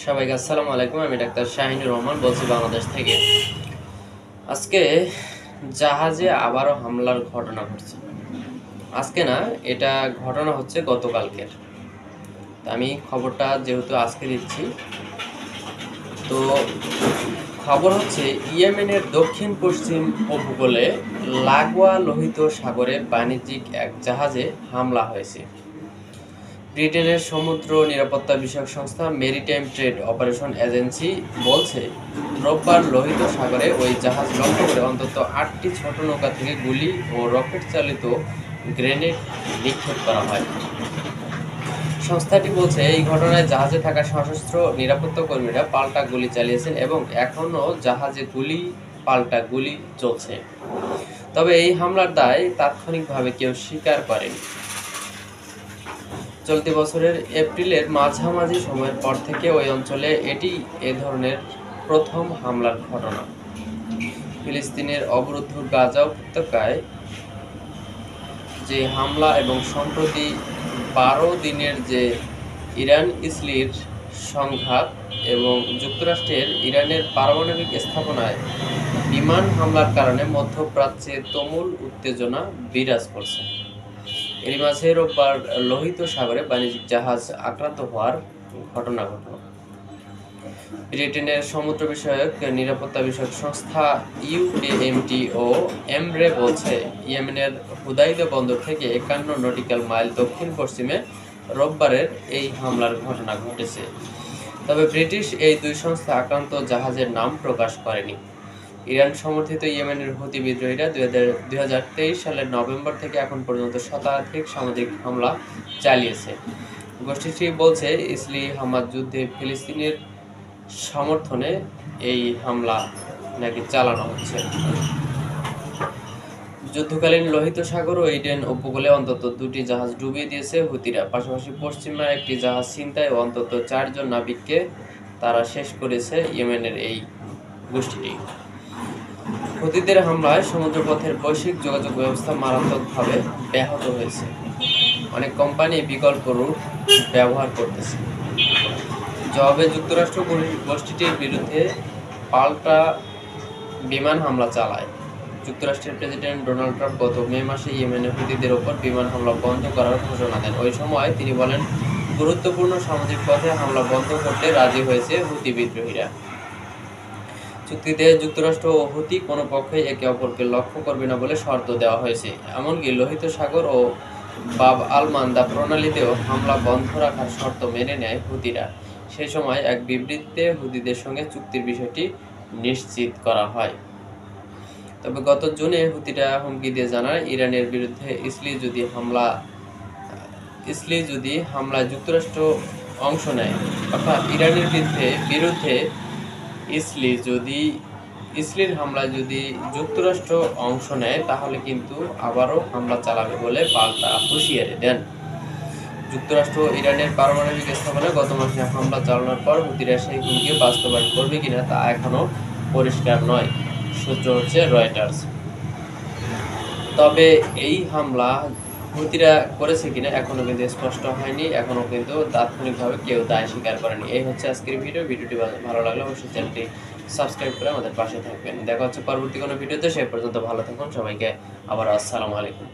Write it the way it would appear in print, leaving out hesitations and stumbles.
সবাইকে আসসালামু আলাইকুম। আমি ডাক্তার শাহিনুর রহমান বলছি বাংলাদেশ থেকে। আজকে জাহাজে আবারও হামলার ঘটনা ঘটছে। আজকে না, এটা ঘটনা হচ্ছে গতকালকের। আমি খবরটা যেহেতু আজকে দিচ্ছি, তো খবর হচ্ছে ইয়েমেনের দক্ষিণ পশ্চিম উপকূলে লাগোয়া লোহিত সাগরে বাণিজ্যিক এক জাহাজে হামলা হয়েছে। ব্রিটেনের সমুদ্র নিরাপত্তা বিষয়ক সংস্থা মেরিটাইম ট্রেড অপারেশন এজেন্সি বলছে, রোববার লোহিত সাগরে ওই জাহাজ লক্ষ্য করে অন্তত ৮টি ছোট নৌকা থেকে গুলি ও রকেট চালিত গ্রেনেড নিক্ষেপ করা হয়। সংস্থাটি বলছে, এই ঘটনায় জাহাজে থাকা সশস্ত্র নিরাপত্তা কর্মীরা পাল্টা গুলি চালিয়েছেন এবং এখনও জাহাজে গুলি পাল্টা গুলি চলছে। তবে এই হামলার দায় তাৎক্ষণিকভাবে কেউ স্বীকার করেনি। চলতি বছরের এপ্রিলের মাঝামাঝি সময়ের পর থেকে ওই অঞ্চলে এটি এ ধরনের প্রথম হামলার ঘটনা। ফিলিস্তিনের অবরুদ্ধ গাজা উপত্যকায় যে হামলা এবং সম্প্রতি 12 দিনের যে ইরান-ইসরায়েল সংঘাত এবং যুক্তরাষ্ট্রের ইরানের পারমাণবিক স্থাপনায় বিমান হামলার কারণে মধ্যপ্রাচ্যে তুমুল উত্তেজনা বিরাজ করছে। এরই মাঝে রোববার লোহিত সাগরে বাণিজ্যিক জাহাজ আক্রান্ত হওয়ার ঘটনা ঘটল। ব্রিটেনের সমুদ্র বিষয়ক নিরাপত্তা বিষয়ক সংস্থা ইউকেএমটি ও এমরে বলছে, ইয়েমেনের হুদাইদা বন্দর থেকে ৫১ নটিক্যাল মাইল দক্ষিণ পশ্চিমে রোববারের এই হামলার ঘটনা ঘটেছে। তবে ব্রিটিশ এই দুই সংস্থা আক্রান্ত জাহাজের নাম প্রকাশ করেনি। ইরান সমর্থিত ইয়েমেনের হুতি বিদ্রোহীরা ২০২৩ সালের নভেম্বর থেকে এখন পর্যন্ত শতাধিক সামুদ্রিক হামলা চালিয়েছে। গোষ্ঠীটি বলছে, ইসলামি-হামাস যুদ্ধে ফিলিস্তিনের সমর্থনে এই হামলা নাকি চালানো হচ্ছে। যুদ্ধকালীন লোহিত সাগর ও এডেন উপকূলে অন্তত ২টি জাহাজ ডুবিয়ে দিয়েছে হুতিরা। পাশাপাশি পশ্চিমা একটি জাহাজ ছিনতাই ও অন্তত ৪ জন নাবিককে তারা শেষ করেছে ইয়েমেনের এই গোষ্ঠীটি। হুতিদের হামলায় সমুদ্রপথের বৈশ্বিক যোগাযোগ ব্যবস্থা মারাত্মকভাবে ব্যাহত হয়েছে। অনেক কোম্পানি বিকল্প রুট ব্যবহার করতেছে। জবাবে যুক্তরাষ্ট্র গোষ্ঠীটির বিরুদ্ধে পাল্টা বিমান হামলা চালায়। যুক্তরাষ্ট্রের প্রেসিডেন্ট ডোনাল্ড ট্রাম্প গত মে মাসে ইয়েমেনের হুতিদের ওপর বিমান হামলা বন্ধ করার ঘোষণা দেন। ওই সময় তিনি বলেন, গুরুত্বপূর্ণ সামুদ্রিক পথে হামলা বন্ধ করতে রাজি হয়েছে হুতি বিদ্রোহীরা। চুক্তিতে যুক্তরাষ্ট্র ও হুতি কোনো পক্ষই একে অপরকে লক্ষ্য করবে না বলে শর্ত দেওয়া হয়েছে। এমনকি লোহিত সাগর ও বাব আল মান্দা প্রণালীতেও হামলা বন্ধ রাখার শর্ত মেনে নেয় হুতিরা। সেই সময় এক বিবৃতিতে হুতিদের সঙ্গে চুক্তির বিষয়টি নিশ্চিত করা হয়। তবে গত জুনে হুতিরা হুমকি দিয়ে জানায়, ইরানের বিরুদ্ধে ইসরায়েল যদি হামলায় যুক্তরাষ্ট্র অংশ নেয়, অর্থাৎ ইরানের বিরুদ্ধে ইসরায়েল হামলায় যদি যুক্তরাষ্ট্র অংশ নেয়, তাহলে কিন্তু আবারও হামলা চালাবে বলে পাল্টা হুঁশিয়ারি দেন। যুক্তরাষ্ট্র ইরানের পারমাণবিক স্থাপনায় গত মাসে হামলা চালানোর পর হুতিরা সেই হুমকি বাস্তবায়ন করবে কিনা তা এখনও পরিষ্কার নয়, সূত্র হচ্ছে রয়টার্স। তবে এই হামলা হুতিরা করেছে কিনা এখনও কিন্তু স্পষ্ট হয়নি, এখনও কিন্তু তাৎক্ষণিকভাবে কেউ দায় স্বীকার করেনি। এই হচ্ছে আজকের ভিডিওটি ভালো লাগলে অবশ্যই চ্যানেলটি সাবস্ক্রাইব করে আমাদের পাশে থাকবেন। দেখা হচ্ছে পরবর্তী কোনো ভিডিওতে। সেই পর্যন্ত ভালো থাকুন। সবাইকে আবার আসসালামু আলাইকুম।